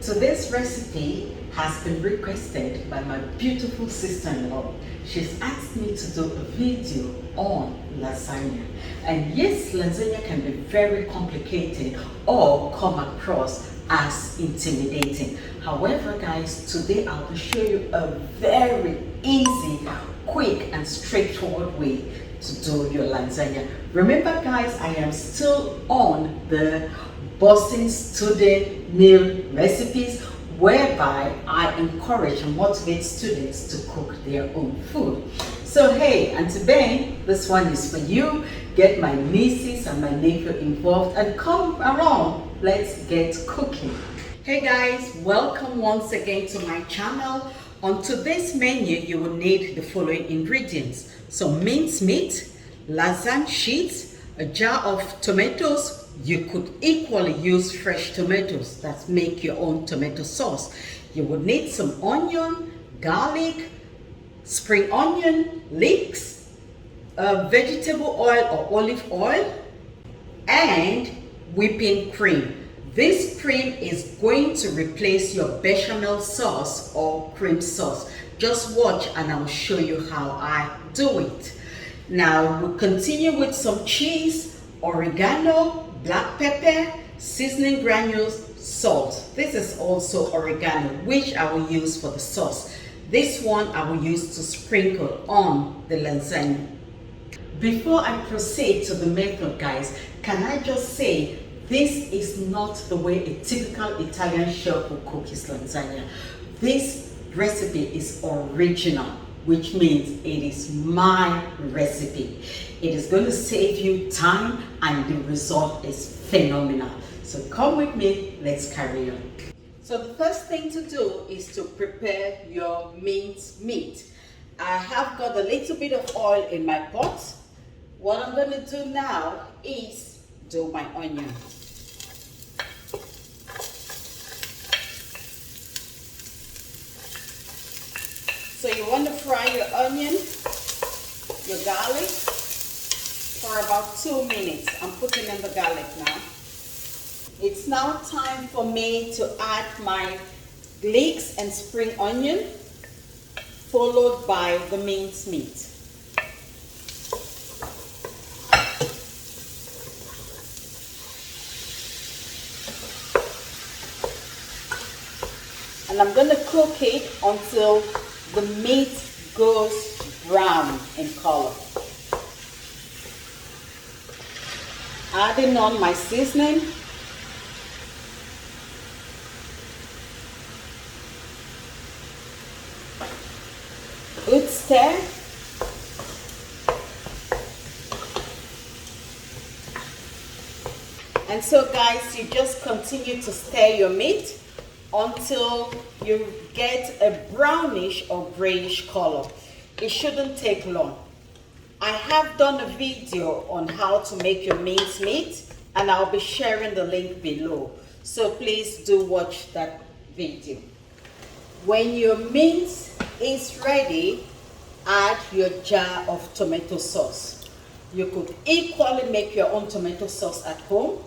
Today's recipe has been requested by my beautiful sister-in-law. She's asked me to do a video on lasagna. And yes, lasagna can be very complicated or come across as intimidating. However, guys, today I will show you a very easy, quick and straightforward way to do your lasagna. Remember, guys, I am still on the Boston student meal recipes, whereby I encourage and motivate students to cook their own food. So hey, and today this one is for you. Get my nieces and my nephew involved and come around. Let's get cooking. Hey guys, welcome once again to my channel. On today's menu, you will need the following ingredients: some minced meat, lasagne sheets, a jar of tomatoes. You could equally use fresh tomatoes. That's make your own tomato sauce. You would need some onion, garlic, spring onion, leeks, vegetable oil or olive oil, and whipping cream. This cream is going to replace your bechamel sauce or cream sauce. Just watch and I'll show you how I do it. Now we'll continue with some cheese, oregano, black pepper, seasoning granules, salt. This is also oregano, which I will use for the sauce. This one I will use to sprinkle on the lasagna. Before I proceed to the method, guys, can I just say this is not the way a typical Italian chef will cook his lasagna. This recipe is original, which means it is my recipe. It is going to save you time and the result is phenomenal. So come with me, let's carry on. So the first thing to do is to prepare your minced meat. I have got a little bit of oil in my pot. What I'm going to do now is do my onion. So you want to fry your onion, your garlic, for about 2 minutes. I'm putting in the garlic now. It's now time for me to add my leeks and spring onion, followed by the minced meat. And I'm going to cook it until the meat goes brown in color. Adding on my seasoning. Good stir. And so guys, you just continue to stir your meat until you get a brownish or grayish color. It shouldn't take long. I have done a video on how to make your minced meat and I'll be sharing the link below. So please do watch that video. When your mince is ready, add your jar of tomato sauce. You could equally make your own tomato sauce at home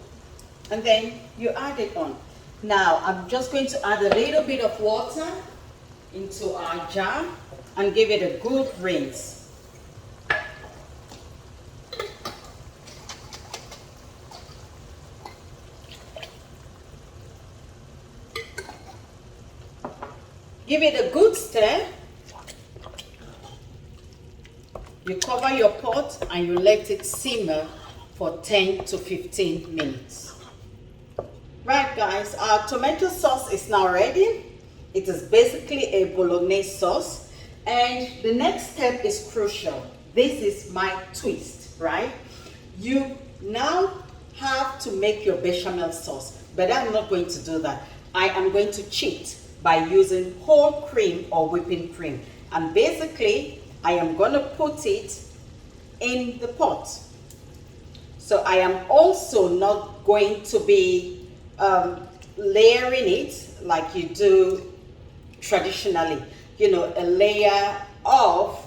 and then you add it on. Now I'm just going to add a little bit of water into our jar and give it a good rinse. Give it a good stir. You cover your pot and you let it simmer for 10 to 15 minutes. Right guys, our tomato sauce is now ready. It is basically a bolognese sauce. And the next step is crucial. This is my twist, right? You now have to make your bechamel sauce, but I'm not going to do that. I am going to cheat by using whole cream or whipping cream. And basically, I am going to put it in the pot. So I am also not going to be layering it like you do traditionally. You know, a layer of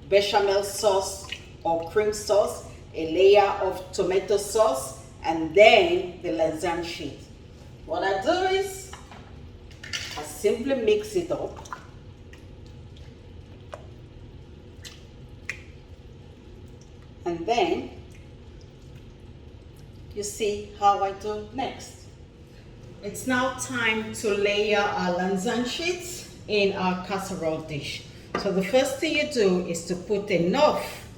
bechamel sauce or cream sauce, a layer of tomato sauce, and then the lasagne sheet. What I do is simply mix it up. And then you see how I do next. It's now time to layer our lasagne sheets in our casserole dish. So the first thing you do is to put enough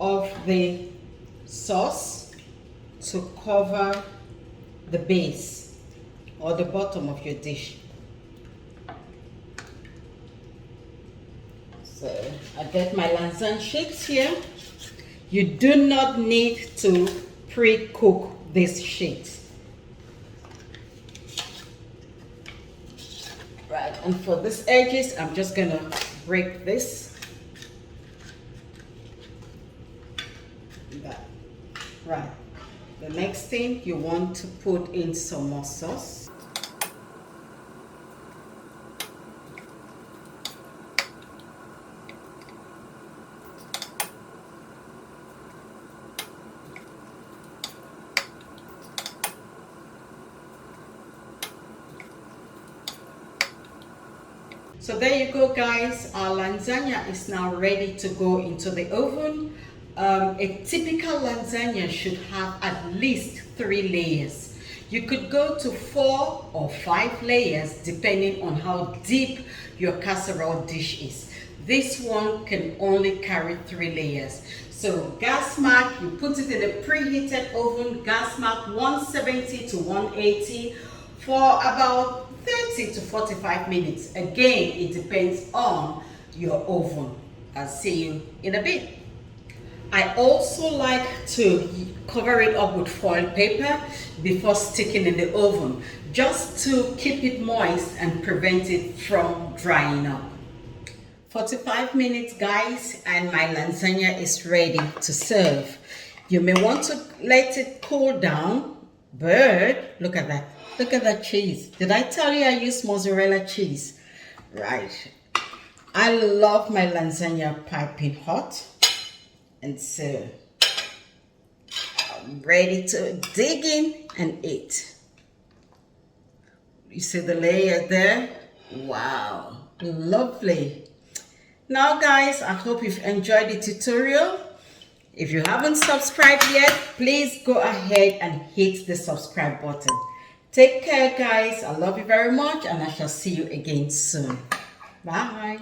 of the sauce to cover the base or the bottom of your dish. So I get my lasagne sheets here. You do not need to pre-cook this sheet. Right, and for these edges, I'm just gonna break this. That. Right. The next thing, you want to put in some more sauce. So there you go, guys. Our lasagna is now ready to go into the oven. A typical lasagna should have at least 3 layers. You could go to 4 or 5 layers depending on how deep your casserole dish is. This one can only carry 3 layers. So gas mark, you put it in a preheated oven, gas mark 170 to 180 for about 30 to 45 minutes. Again, it depends on your oven. I'll see you in a bit. I also like to cover it up with foil paper before sticking in the oven, just to keep it moist and prevent it from drying up. 45 minutes, guys, and my lasagna is ready to serve. You may want to let it cool down, but look at that. Look at that cheese. Did I tell you I use mozzarella cheese? Right. I love my lasagna piping hot. And so I'm ready to dig in and eat. You see the layer there? Wow, lovely. Now guys, I hope you've enjoyed the tutorial. If you haven't subscribed yet, please go ahead and hit the subscribe button. Take care, guys. I love you very much, and I shall see you again soon. Bye.